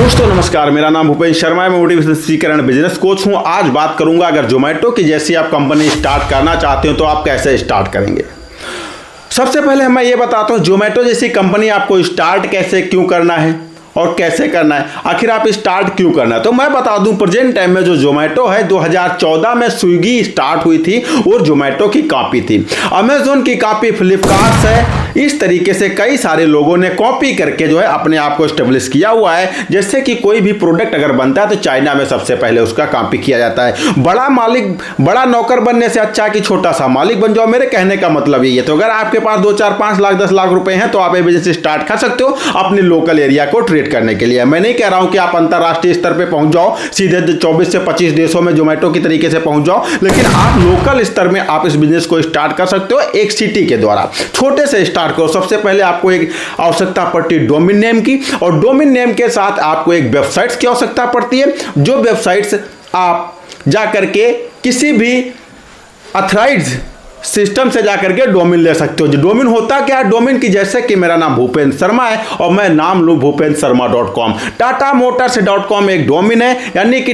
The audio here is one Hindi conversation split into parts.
दोस्तों नमस्कार, मेरा नाम भूपेंद्र शर्मा है। मैं motivation speaker and business coach हूं। आज बात करूंगा अगर जोमेटो की जैसी आप कंपनी स्टार्ट करना चाहते हो तो आप कैसे स्टार्ट करेंगे। सबसे पहले मैं ये बताता हूं जोमेटो जैसी कंपनी आपको स्टार्ट कैसे क्यों करना है और कैसे करना है, आखिर आप स्टार्ट क्यों करना है। तो मैं बता दूं प्रेजेंट टाइम में जो जोमेटो है 2014 में स्विगी स्टार्ट हुई थी और जोमेटो की कॉपी थी। अमेजोन की कॉपी फ्लिपकार्ट है। इस तरीके से कई सारे लोगों ने कॉपी करके जो है अपने आप को एस्टेब्लिश किया हुआ है। जैसे कि कोई भी प्रोडक्ट अगर बनता है तो चाइना में सबसे पहले उसका कॉपी किया जाता है। बड़ा मालिक, बड़ा नौकर बनने से अच्छा कि छोटा सा मालिक बन जाओ, मेरे कहने का मतलब यही है। तो अगर आपके पास 2, 4, 5 लाख 10 लाख रुपए हैं तो आप ये बिजनेस स्टार्ट कर सकते हो अपने लोकल एरिया को ट्रेड करने के लिए। मैं नहीं कह रहा हूं कि आप अंतरराष्ट्रीय स्तर पे पहुंच जाओ, सीधे 24 से 25 देशों में जोमेटो की तरीके से पहुंच जाओ, लेकिन आप लोकल स्तर में आप इस बिजनेस को स्टार्ट कर सकते हो एक सिटी के द्वारा। छोटे से स्टार्ट करो। सबसे पहले आपको एक आवश्यकता पड़ती है डोमेन नेम की, और डोमेन नेम के साथ आपको एक वेबसाइट्स की आवश्यकता पड़ती है। जो वेबसाइट्स आप जा करके किसी भी अथराइज्ड सिस्टम से जाकर के डोमेन ले सकते हो। जो डोमेन होता क्या है, डोमेन की जैसे कि मेरा नाम भूपेंद्र शर्मा है और मैं नाम लूँ भूपेंद्रशर्मा.com। टाटा मोटर्स.com एक डोमेन है, यानी कि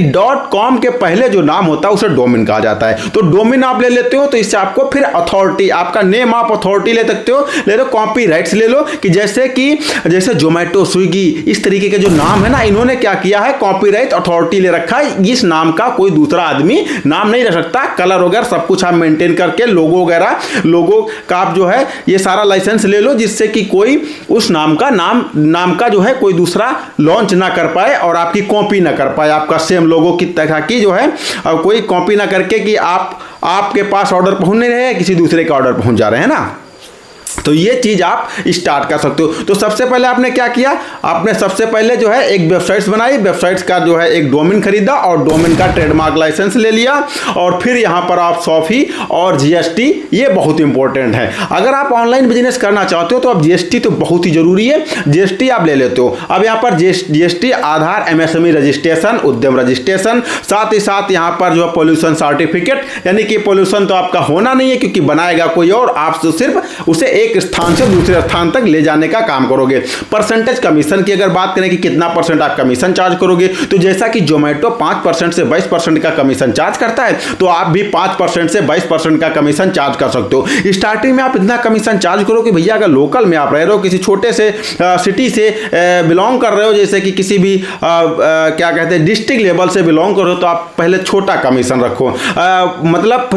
.com के पहले जो नाम होता है उसे डोमेन कहा जाता है। तो डोमेन आप ले लेते हो तो इससे आपको फिर अथॉरिटी, आपका नेम आप अथॉरिटी ले सकते हो। ले लो कॉपी राइट्स ले लो कि जैसे जोमेटो, स्विगी, इस तरीके के जो नाम है ना, इन्होंने क्या किया है, कॉपी राइट अथॉरिटी ले रखा है। इस नाम का कोई दूसरा आदमी नाम नहीं रख सकता। कलर वगैरह सब कुछ आप मेंटेन करके लोगों का आप जो है ये सारा लाइसेंस ले लो, जिससे कि कोई उस नाम का जो है कोई दूसरा लॉन्च ना कर पाए और आपकी कॉपी ना कर पाए। आपका सेम लोगों की तरह की जो है कोई कॉपी ना करके कि आपके पास ऑर्डर पहुंच नहीं रहे, किसी दूसरे का ऑर्डर पहुंच जा रहे हैं ना। तो ये चीज आप स्टार्ट कर सकते हो। तो सबसे पहले आपने क्या किया, आपने सबसे पहले जो है एक वेबसाइट्स बनाई, वेबसाइट्स का जो है एक डोमेन खरीदा और डोमेन का ट्रेडमार्क लाइसेंस ले लिया, और फिर यहां पर आप सॉफी और जीएसटी, ये बहुत इंपॉर्टेंट है। अगर आप ऑनलाइन बिजनेस करना चाहते हो तो अब जीएसटी तो बहुत ही जरूरी है। जीएसटी आप ले लेते हो। अब यहां पर जीएसटी, आधार, एमएसएमई रजिस्ट्रेशन, उद्यम रजिस्ट्रेशन, साथ ही साथ यहां पर जो है पोल्यूशन सर्टिफिकेट, यानी कि पोल्यूशन तो आपका होना नहीं है क्योंकि बनाएगा कोई और, आप तो सिर्फ उसे एक स्थान से दूसरे स्थान तक ले जाने का काम करोगे। परसेंटेज कमीशन की अगर बात करें कि कितना परसेंट आप कमीशन चार्ज करोगे, तो जैसा कि जोमेटो 5% से 22% का कमीशन चार्ज करता है, तो आप भी 5% से 22% का कमीशन चार्ज कर सकते हो। स्टार्टिंग में आप इतना कमीशन चार्ज करो कि भैया अगर लोकल में आप रह रहे हो, किसी छोटे से सिटी से बिलोंग कर रहे हो, जैसे कि किसी भी क्या कहते हैं डिस्ट्रिक्ट लेवल से बिलोंग करो, तो आप पहले छोटा कमीशन रखो। मतलब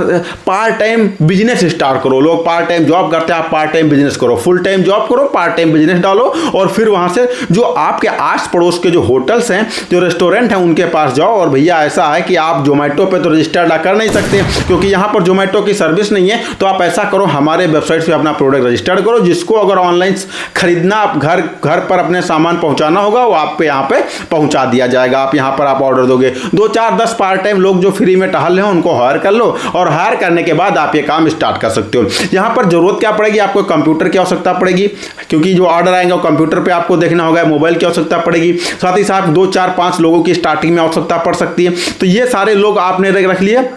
पार्ट टाइम बिजनेस स्टार्ट करो। लोग पार्ट टाइम जॉब करते हैं, आप पार्ट टाइम बिजनेस करो। फुल टाइम जॉब करो, पार्ट टाइम बिजनेस डालो, और फिर वहां से जो आपके आस पड़ोस के जो होटल्स हैं, जो रेस्टोरेंट हैं, उनके पास जाओ। और भैया ऐसा है कि आप जोमेटो पे तो रजिस्टर्ड कर नहीं सकते क्योंकि यहां पर जोमेटो की सर्विस नहीं है, तो आप ऐसा करो, हमारे वेबसाइट पे अपना प्रोडक्ट रजिस्टर्ड करो। जिसको अगर ऑनलाइन खरीदना, घर पर अपने सामान पहुंचाना होगा, वो आप पे यहाँ पे पहुंचा दिया जाएगा। आप यहाँ पर आप ऑर्डर दोगे। 2, 4, 10 पार्ट टाइम लोग जो फ्री में टहल रहे हैं उनको हायर कर लो, और हायर करने के बाद आप ये काम स्टार्ट कर सकते हो। यहाँ पर जरूरत क्या पड़ेगी, आपको कंप्यूटर की आवश्यकता पड़ेगी क्योंकि जो ऑर्डर आएंगे वो कंप्यूटर पे आपको देखना होगा। मोबाइल की आवश्यकता पड़ेगी, साथ ही साथ 2, 4, 5 लोगों की स्टार्टिंग में आवश्यकता पड़ सकती है। तो ये सारे लोग आपने रख लिए,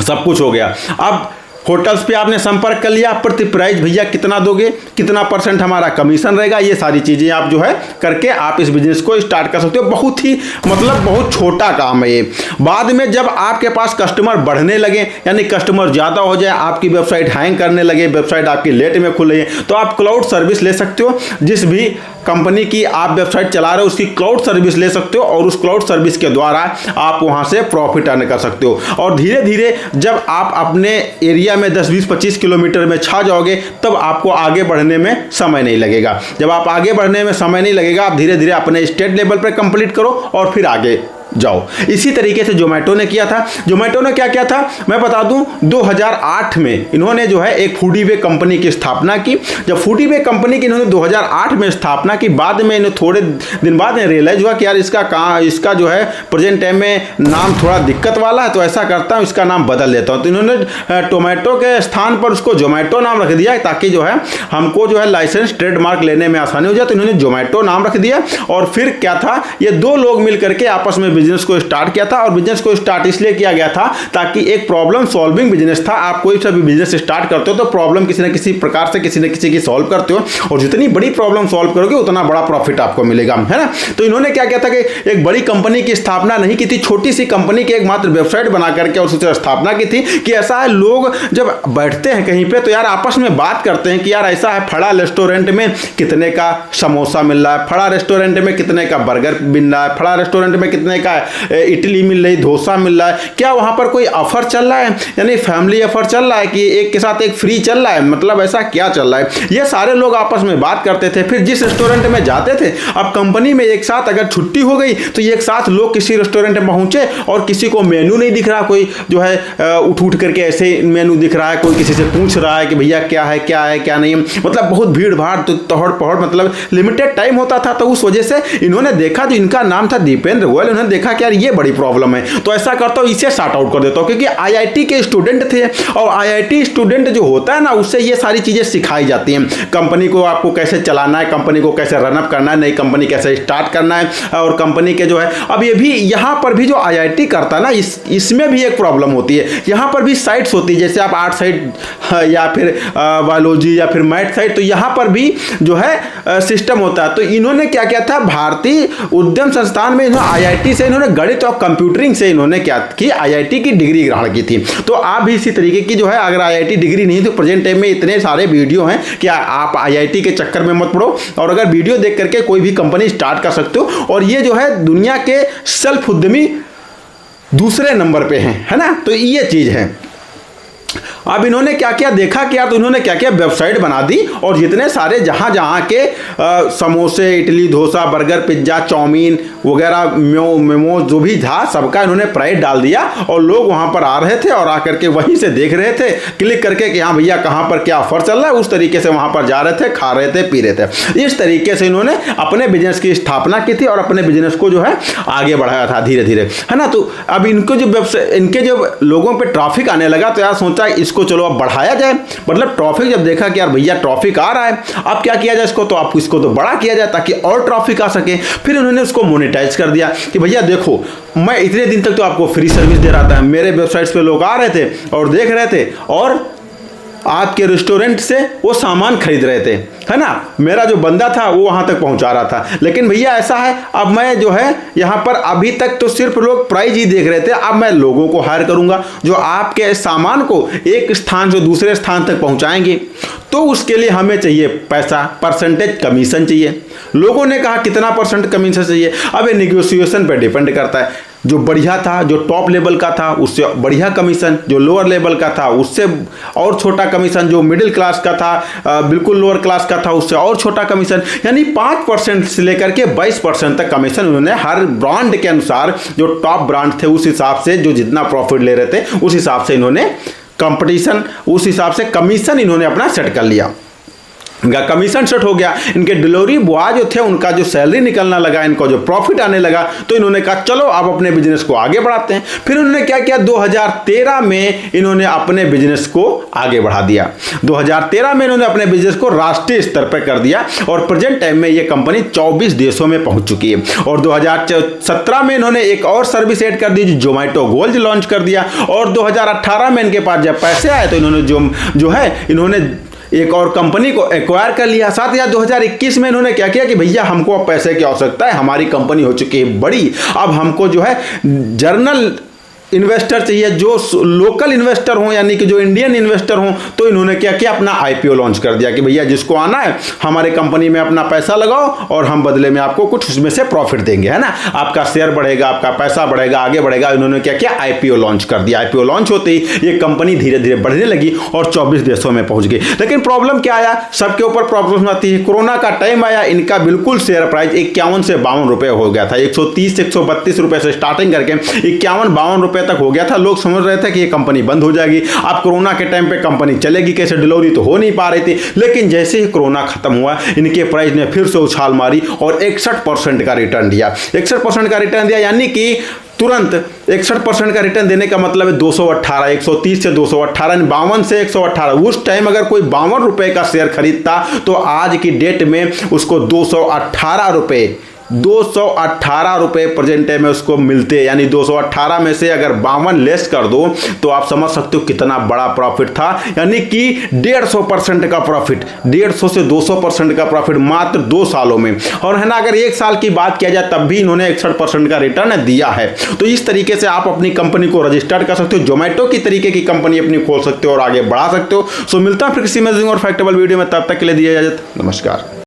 सब कुछ हो गया। अब होटल्स पे आपने संपर्क कर लिया, प्रति प्राइस भैया कितना दोगे, कितना परसेंट हमारा कमीशन रहेगा, ये सारी चीजें आप जो है करके आप इस बिजनेस को स्टार्ट कर सकते हो। बहुत ही मतलब बहुत छोटा काम है ये। बाद में जब आपके पास कस्टमर बढ़ने लगे, यानी कस्टमर ज्यादा हो जाए, आपकी वेबसाइट हैंग करने लगे, वेबसाइट आपकी लेट में खुले, तो आप क्लाउड सर्विस ले सकते हो। जिस भी कंपनी की आप वेबसाइट चला रहे हो उसकी क्लाउड सर्विस ले सकते हो, और उस क्लाउड सर्विस के द्वारा आप वहां से प्रॉफिट अर्न कर सकते हो। और धीरे धीरे जब आप अपने एरिया में 10, 20, 25 किलोमीटर में छा जाओगे, तब आपको आगे बढ़ने में समय नहीं लगेगा। जब आप आगे बढ़ने में समय नहीं लगेगा, आप धीरे धीरे अपने स्टेट लेवल पर कंप्लीट करो और फिर आगे जाओ। इसी तरीके से जोमेटो ने किया था। जोमेटो ने क्या किया था मैं बता दूं, 2008 में इन्होंने जो है एक फूडीवे कंपनी की स्थापना की। जब फूडीवे कंपनी की इन्होंने 2008 में स्थापना की, बाद में इन्हें थोड़े दिन बाद रियलाइज हुआ कि यार इसका जो है प्रेजेंट टाइम में नाम थोड़ा दिक्कत वाला है, तो ऐसा करता हूँ इसका नाम बदल देता हूँ। तो इन्होंने टोमेटो के स्थान पर उसको जोमेटो नाम रख दिया, ताकि जो है हमको जो है लाइसेंस ट्रेडमार्क लेने में आसानी हो जाए। तो इन्होंने जोमेटो नाम रख दिया। और फिर क्या था, ये 2 लोग मिल करके आपस में बिजनेस को स्टार्ट किया था। और बिजनेस को स्टार्ट इसलिए किया गया था ताकि एक प्रॉब्लम सॉल्विंग बिजनेस था। आप कोई सा भी बिजनेस स्टार्ट करते हो तो प्रॉब्लम किसी न किसी प्रकार से किसी न किसी की सॉल्व करते हो, और जितनी बड़ी प्रॉब्लम सॉल्व करोगे उतना बड़ा प्रॉफिट आपको मिलेगा, है ना। तो इन्होंने क्या किया था कि एक बड़ी कंपनी की स्थापना नहीं की थी, छोटी सी कंपनी की एक मात्र वेबसाइट बना करके और उसकी स्थापना की थी कि ऐसा है, लोग जब बैठते हैं कहीं पे तो यार आपस में बात करते हैं कि यार ऐसा है, फड़ा रेस्टोरेंट में कितने का समोसा मिल रहा है, फड़ा रेस्टोरेंट में कितने का बर्गर मिल रहा है, फड़ा रेस्टोरेंट में कितने का इडली मिल रही, डोसा मिल रहा है, क्या वहां पर कोई ऑफर चल रहा है, यानी फैमिली ऑफर चल रहा है कि एक के साथ एक फ्री चल रहा है, मतलब ऐसा क्या चल रहा है। ये सारे लोग आपस में बात करते थे। फिर जिस रेस्टोरेंट में जाते थे, अब कंपनी में एक साथ अगर छुट्टी हो गई तो एक साथ लोग किसी रेस्टोरेंट में पहुंचे और किसी को मेनू नहीं दिख रहा, कोई जो है उठ करके ऐसे मेनू दिख रहा है, कोई किसी से पूछ रहा है कि भैया क्या है क्या नहीं, मतलब बहुत भीड़ भाड़ तो तोड़ पहड़, मतलब लिमिटेड टाइम होता था। तो उस वजह से इन्होंने देखा, जो इनका नाम था दीपेंद्र गोयल, उन्होंने देखा कि यार ये बड़ी प्रॉब्लम है, तो ऐसा करता हूँ इसे शॉर्ट आउट कर देता हूँ, क्योंकि आईआईटी के स्टूडेंट थे और आईआईटी स्टूडेंट जो होता है ना उससे ये सारी चीजें सिखाई जाती हैं। कंपनी को आपको कैसे चलाना है, कंपनी को कैसे रनअप करना है, नई कंपनी कैसे स्टार्ट करना है, और कंपनी के जो है, अब ये भी यहाँ पर भी जो आईआईटी करता है ना, इसमें भी एक प्रॉब्लम होती है। यहाँ पर भी साइट्स होती है, जैसे आप आर्ट साइड या फिर बायोलॉजी या फिर मैथ साइड, तो यहाँ पर भी जो है सिस्टम होता है। तो इन्होंने क्या किया था, भारतीय उद्यम संस्थान में आईआईटी से इन्होंने गणित और कंप्यूटरिंग से इन्होंने क्या की, आईआईटी की डिग्री ग्रहण की थी। तो आप भी इसी तरीके की जो है, अगर आईआईटी डिग्री नहीं तो प्रेजेंट टाइम में इतने सारे वीडियो हैं कि आप आईआईटी के चक्कर में मत पड़ो, और अगर वीडियो देख करके कोई भी कंपनी स्टार्ट कर सकते हो। और ये जो है दुनिया के सेल्फ उद्यमी दूसरे नंबर पे हैं, है ना। तो ये चीज है। अब इन्होंने क्या क्या देखा क्या, तो इन्होंने क्या क्या वेबसाइट बना दी, और जितने सारे जहां के समोसे, idli, dosa, burger, pizza, chow mein वगैरह, मेमो जो भी था, सबका इन्होंने प्राइस डाल दिया, और लोग वहां पर आ रहे थे और आकर के वहीं से देख रहे थे, क्लिक करके कि हाँ भैया कहां पर क्या ऑफर चल रहा है, उस तरीके से वहां पर जा रहे थे, खा रहे थे, पी रहे थे। इस तरीके से इन्होंने अपने बिजनेस की स्थापना की थी और अपने बिजनेस को जो है आगे बढ़ाया था धीरे धीरे, है ना। तो अब इनको जो इनके जो लोगों पर ट्रैफिक आने लगा, तो यार सोचा इसको चलो अब बढ़ाया जाए, मतलब ट्रैफिक जब देखा कि यार भैया ट्रैफिक आ रहा है, अब क्या किया जाए इसको, तो आप इसको तो बड़ा किया जाए ताकि और ट्रैफिक आ सके। फिर उन्होंने उसको मोनेटाइज कर दिया कि भैया देखो, मैं इतने दिन तक तो आपको फ्री सर्विस दे रहा था, मेरे वेबसाइट्स पे लोग आ रहे थे और देख रहे थे, और आपके रेस्टोरेंट से वो सामान खरीद रहे थे, है ना, मेरा जो बंदा था वो वहां तक पहुंचा रहा था। लेकिन भैया ऐसा है, अब मैं जो है यहां पर अभी तक तो सिर्फ लोग प्राइस ही देख रहे थे, अब मैं लोगों को हायर करूंगा जो आपके सामान को एक स्थान से दूसरे स्थान तक पहुंचाएंगे। तो उसके लिए हमें चाहिए पैसा, परसेंटेज कमीशन चाहिए। लोगों ने कहा कितना परसेंट कमीशन चाहिए, अब ये निगोशिएशन पर डिपेंड करता है। जो बढ़िया था, जो टॉप लेवल का था उससे बढ़िया कमीशन, जो लोअर लेवल का था उससे और छोटा कमीशन, जो मिडिल क्लास का था बिल्कुल लोअर क्लास का था उससे और छोटा कमीशन, यानी 5% से लेकर के 22% तक कमीशन उन्होंने हर ब्रांड के अनुसार, जो टॉप ब्रांड थे उस हिसाब से जो जितना प्रॉफिट ले रहे थे उस हिसाब से इन्होंने कंपटीशन, उस हिसाब से कमीशन इन्होंने अपना सेट कर लिया। इनका कमीशन सेट हो गया, इनके डिलीवरी बॉय जो थे उनका जो सैलरी निकलना लगा, इनको जो प्रॉफिट आने लगा, तो इन्होंने कहा चलो आप अपने बिजनेस को आगे बढ़ाते हैं। फिर उन्होंने क्या किया, 2013 में इन्होंने अपने बिजनेस को आगे बढ़ा दिया। 2013 में इन्होंने अपने बिजनेस को राष्ट्रीय स्तर पर कर दिया, और प्रेजेंट टाइम में ये कंपनी 24 देशों में पहुंच चुकी है। और 2017 में इन्होंने एक और सर्विस ऐड कर दी, जो जोमेटो गोल्ड लॉन्च कर दिया। और 2018 में इनके पास जब पैसे आए तो इन्होंने जो है इन्होंने एक और कंपनी को एक्वायर कर लिया। साथ ही 2021 में इन्होंने क्या किया कि भैया हमको अब पैसे की आवश्यकता है, हमारी कंपनी हो चुकी है बड़ी, अब हमको जो है जर्नल इन्वेस्टर चाहिए, जो लोकल इन्वेस्टर हों, यानी कि जो इंडियन इन्वेस्टर हों। तो इन्होंने क्या किया, अपना आईपीओ लॉन्च कर दिया कि भैया जिसको आना है हमारे कंपनी में अपना पैसा लगाओ और हम बदले में आपको कुछ उसमें से प्रॉफिट देंगे, है ना, आपका शेयर बढ़ेगा, आपका पैसा बढ़ेगा, आगे बढ़ेगा। इन्होंने क्या किया, आईपीओ लॉन्च कर दिया। आईपीओ लॉन्च होते ही ये कंपनी धीरे धीरे बढ़ने लगी और 24 देशों में पहुंच गई। लेकिन प्रॉब्लम क्या आया, सबके ऊपर प्रॉब्लम आती है। कोरोना का टाइम आया, इनका बिल्कुल शेयर प्राइस 51 से 52 रुपए हो गया था। 130 से 132 रुपए से स्टार्टिंग करके 51-52 रुपए तक हो गया था। लोग समझ रहे थे कि ये कंपनी बंद हो जाएगी। अब कोरोना के टाइम पे कंपनी चलेगी कैसे, डिलीवरी तो हो नहीं पा रही थी। लेकिन जैसे ही कोरोना खत्म हुआ, इनके प्राइस ने फिर से उछाल मारी और 61% का रिटर्न दिया। 61% का रिटर्न दिया, यानी कि तुरंत 61% का रिटर्न देने का मतलब है 218, 130 से 218, 52 से 118। उस टाइम अगर कोई 52 रुपए का शेयर खरीदता तो आज की डेट में उसको 218 रुपए 218 रुपये प्रेजेंट टाइम में उसको मिलते हैं। यानी 218 में से अगर 52 लेस कर दो तो आप समझ सकते हो कितना बड़ा प्रॉफिट था। यानी कि 150% का प्रॉफिट, 150 से 200% का प्रॉफिट मात्र 2 सालों में। और है ना, अगर 1 साल की बात किया जाए तब भी इन्होंने 61% का रिटर्न दिया है। तो इस तरीके से आप अपनी कंपनी को रजिस्टर्ड कर सकते हो, जोमेटो की तरीके की कंपनी अपनी खोल सकते हो और आगे बढ़ा सकते हो। सो मिलता है फिर किसी अमेजिंग और फैक्टेबल वीडियो में, तब तक के लिए दिया इजाजत, नमस्कार।